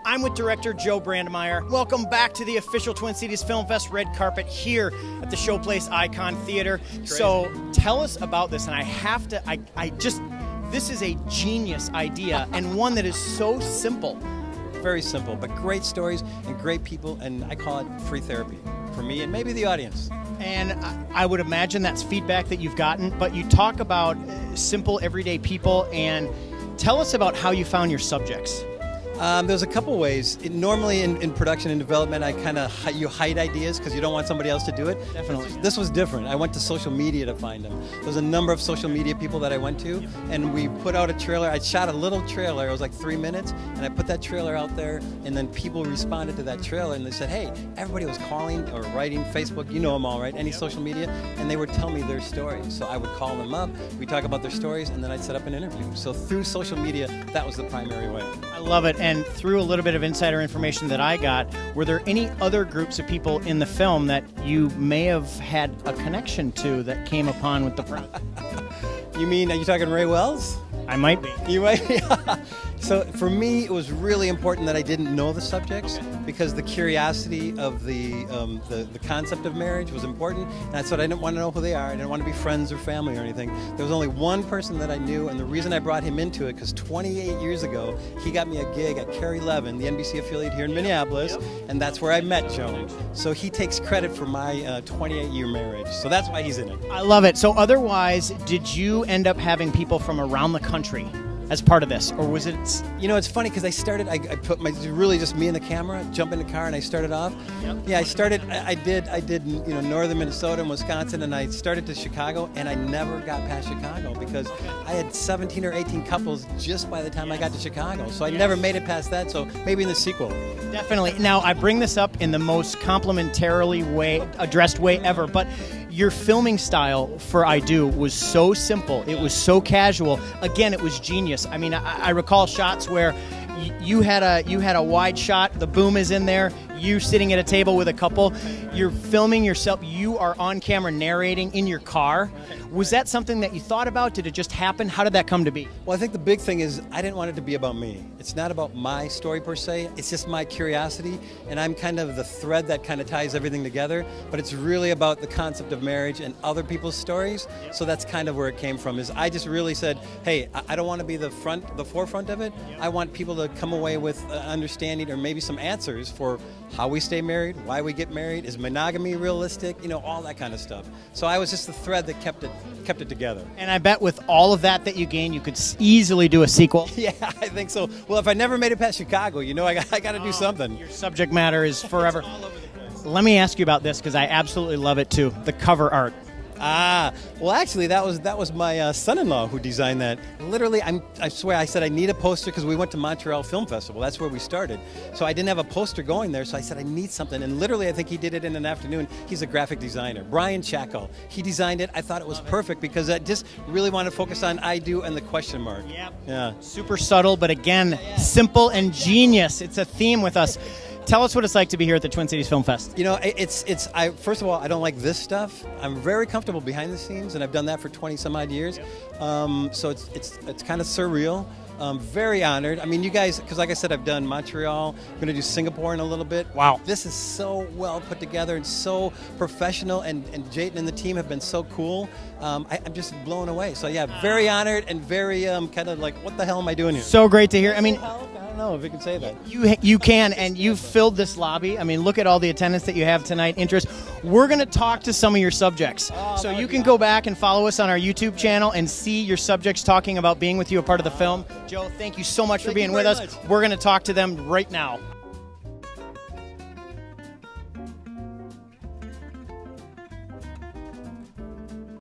I'm with director Joe Brandmeier. Welcome back to the official Twin Cities Film Fest red carpet here at the Showplace Icon Theater. So tell us about this, and I have to, this is a genius idea and one that is so simple. Very simple, but great stories and great people, and I call it free therapy for me and maybe the audience. And I would imagine that's feedback that you've gotten, but you talk about simple, everyday people, and tell us about how you found your subjects. There's a couple ways. Normally in production and development, you hide ideas because you don't want somebody else to do it. Definitely. This was different. I went to social media to find them. There's a number of social media people that I went to, and we put out a trailer. I shot a little trailer. It was like 3 minutes, and I put that trailer out there, and then people responded to that trailer, and they said, hey, everybody was calling or writing, Facebook, you know them all, right? Any social media, and they would tell me their stories. So I would call them up, we'd talk about their stories, and then I'd set up an interview. So through social media, that was the primary way. I love it. And through a little bit of insider information that I got, were there any other groups of people in the film that you may have had a connection to that came upon with the project? You mean, are you talking Ray Wells? I might be. You might be. So for me, it was really important that I didn't know the subjects because the curiosity of the concept of marriage was important. And that's what I didn't want to know who they are. I didn't want to be friends or family or anything. There was only one person that I knew, and the reason I brought him into it, because 28 years ago, he got me a gig at Carey Levin, the NBC affiliate here in Minneapolis, and that's where I met Joe. So he takes credit for my 28-year marriage. So that's why he's in it. I love it. So otherwise, did you end up having people from around the country as part of this, or was it? You know, it's funny because I put really just me and the camera, jump in the car, and I started off. Yep. Yeah, I did northern Minnesota and Wisconsin, and I started to Chicago, and I never got past Chicago because I had 17 or 18 couples just by the time I got to Chicago. So I never made it past that. So maybe in the sequel. Definitely. Now I bring this up in the most complimentarily addressed way ever, but your filming style for I Do was so simple. It was so casual. Again, it was genius. I mean, I recall shots where you had a wide shot. The boom is in there. You sitting at a table with a couple. You're filming yourself. You are on camera narrating in your car. Was that something that you thought about? Did it just happen? How did that come to be? Well, I think the big thing is I didn't want it to be about me. It's not about my story per se. It's just my curiosity, and I'm kind of the thread that kind of ties everything together. But it's really about the concept of marriage and other people's stories. So that's kind of where it came from. Is I just really said, hey, I don't want to be the forefront of it. I want people to come away with understanding or maybe some answers for how we stay married, why we get married, is monogamy realistic, all that kind of stuff. So I was just the thread that kept it together. And I bet with all of that you gained, you could easily do a sequel. Yeah, I think so. Well, if I never made it past Chicago, I got to do something. Your subject matter is forever. All over the place. Let me ask you about this because I absolutely love it too. The cover art. Well, actually, that was my son-in-law who designed that. Literally, I swear, I said I need a poster because we went to Montreal Film Festival. That's where we started. So I didn't have a poster going there, so I said I need something. And literally, I think he did it in an afternoon. He's a graphic designer. Brian Chackle. He designed it. I thought it was perfect because I just really want to focus on I do and the question mark. Yep. Yeah. Super subtle, but again, simple and genius. It's a theme with us. Tell us what it's like to be here at the Twin Cities Film Fest. First of all, I don't like this stuff. I'm very comfortable behind the scenes, and I've done that for 20 some odd years. So it's kind of surreal. Very honored. I mean, you guys, because like I said, I've done Montreal. I'm going to do Singapore in a little bit. Wow. This is so well put together and so professional, and Jayden and the team have been so cool. I'm just blown away. So yeah, very honored and very kind of like, what the hell am I doing here? So great to hear. I mean, I don't know if you can say that. You can, and you've filled this lobby. I mean, look at all the attendance that you have tonight. Interest. We're going to talk to some of your subjects. So you can go back and follow us on our YouTube channel and see your subjects talking about being with you a part of the film. Joe, thank you so much for being with us. We're going to talk to them right now.